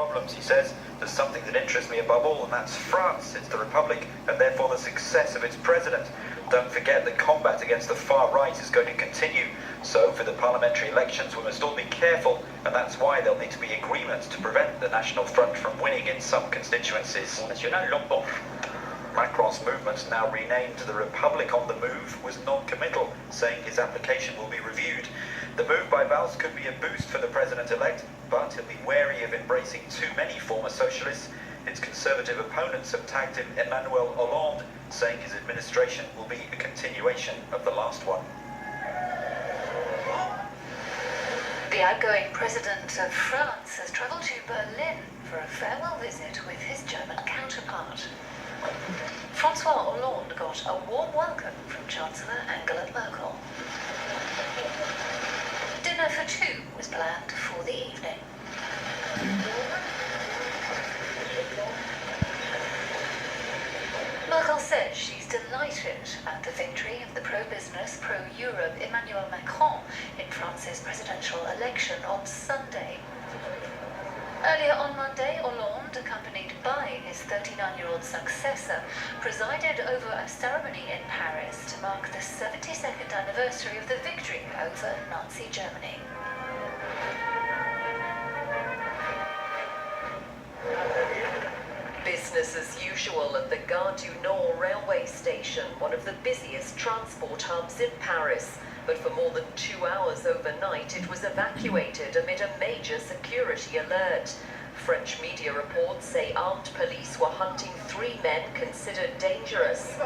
problems, he says. There's something that interests me above all, and that's France. It's the Republic, and therefore the success of its president. Don't forget that combat against the far right is going to continue. So for the parliamentary elections, we must all be careful, and that's why there'll need to be agreements to prevent the National Front from winning in some constituencies. Macron's movement, now renamed the Republic on the Move, was non-committal, saying his application will be reviewed. The move by Valls could be a boost for the president-elect, but he'll be wary of embracing too many former socialists. Its conservative opponents have tagged him Emmanuel Hollande, saying his administration will be a continuation of the last one. The outgoing president of France has travelled to Berlin for a farewell visit with his German counterpart. François Hollande got a warm welcome from Chancellor Angela Merkel. Dinner for two was planned for the evening. Merkel says she's delighted at the victory of the pro-business, pro-Europe Emmanuel Macron in France's presidential election on Sunday. Earlier on Monday, Hollande, accompanied by his 39-year-old successor, presided over a ceremony in Paris to mark the 72nd anniversary of the victory over Nazi Germany. Business as usual at the Gare du Nord railway station, one of the busiest transport hubs in Paris. But for more than 2 hours overnight, it was evacuated amid a major security alert. French media reports say armed police were hunting 3 men considered dangerous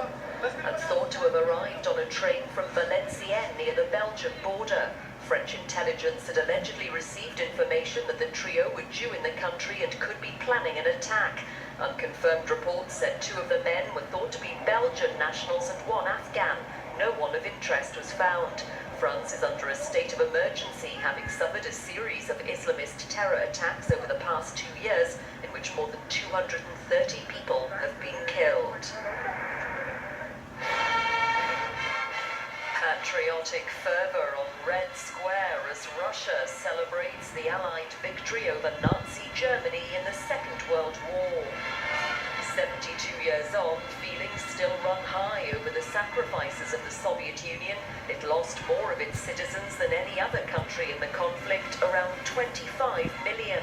and thought to have arrived on a train from Valenciennes near the Belgian border. French intelligence had allegedly received information that the trio were due in the country and could be planning an attack. Unconfirmed reports said 2 of the men were thought to be Belgian nationals and 1 Afghan. No one of interest was found. France is under a state of emergency, having suffered a series of Islamist terror attacks over the past 2 years, in which more than 230 people have been killed. Patriotic fervour on Red Square as Russia celebrates the Allied victory over Nazi Germany in the Second World War. 72 years on, feelings still run high over the sacrifices of the Soviet Union. It lost more of its citizens than any other country in the conflict, around 25 million.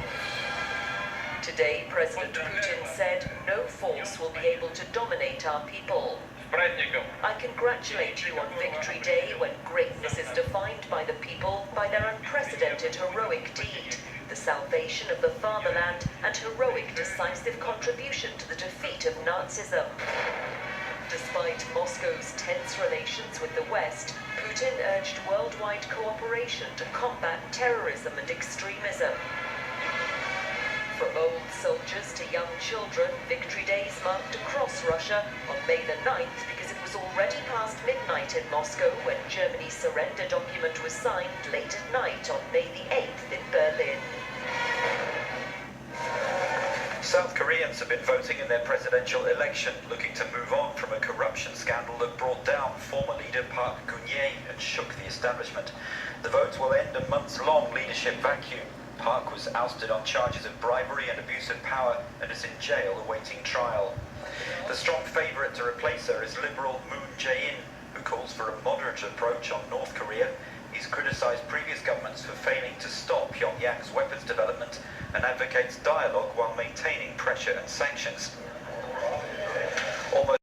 Today, President Putin said no force will be able to dominate our people. I congratulate you on Victory Day, when greatness is defined by the people, by their unprecedented heroic deed, the salvation of the fatherland, and heroic decisive contribution to the defeat of Nazism. Despite Moscow's tense relations with the West, Putin urged worldwide cooperation to combat terrorism and extremism. From old soldiers to young children, Victory Days marked across Russia on May the 9th because it was already past midnight in Moscow when Germany's surrender document was signed late at night on May the 8th in Berlin. South Koreans have been voting in their presidential election, looking to move on from a corruption scandal that brought down former leader Park Geun-hye and shook the establishment. The vote will end a months-long leadership vacuum. Park was ousted on charges of bribery and abuse of power and is in jail awaiting trial. The strong favourite to replace her is Liberal Moon Jae-in, who calls for a moderate approach on North Korea. He's criticised previous governments for failing to stop Pyongyang's weapons development and advocates dialogue while maintaining pressure and sanctions. Almost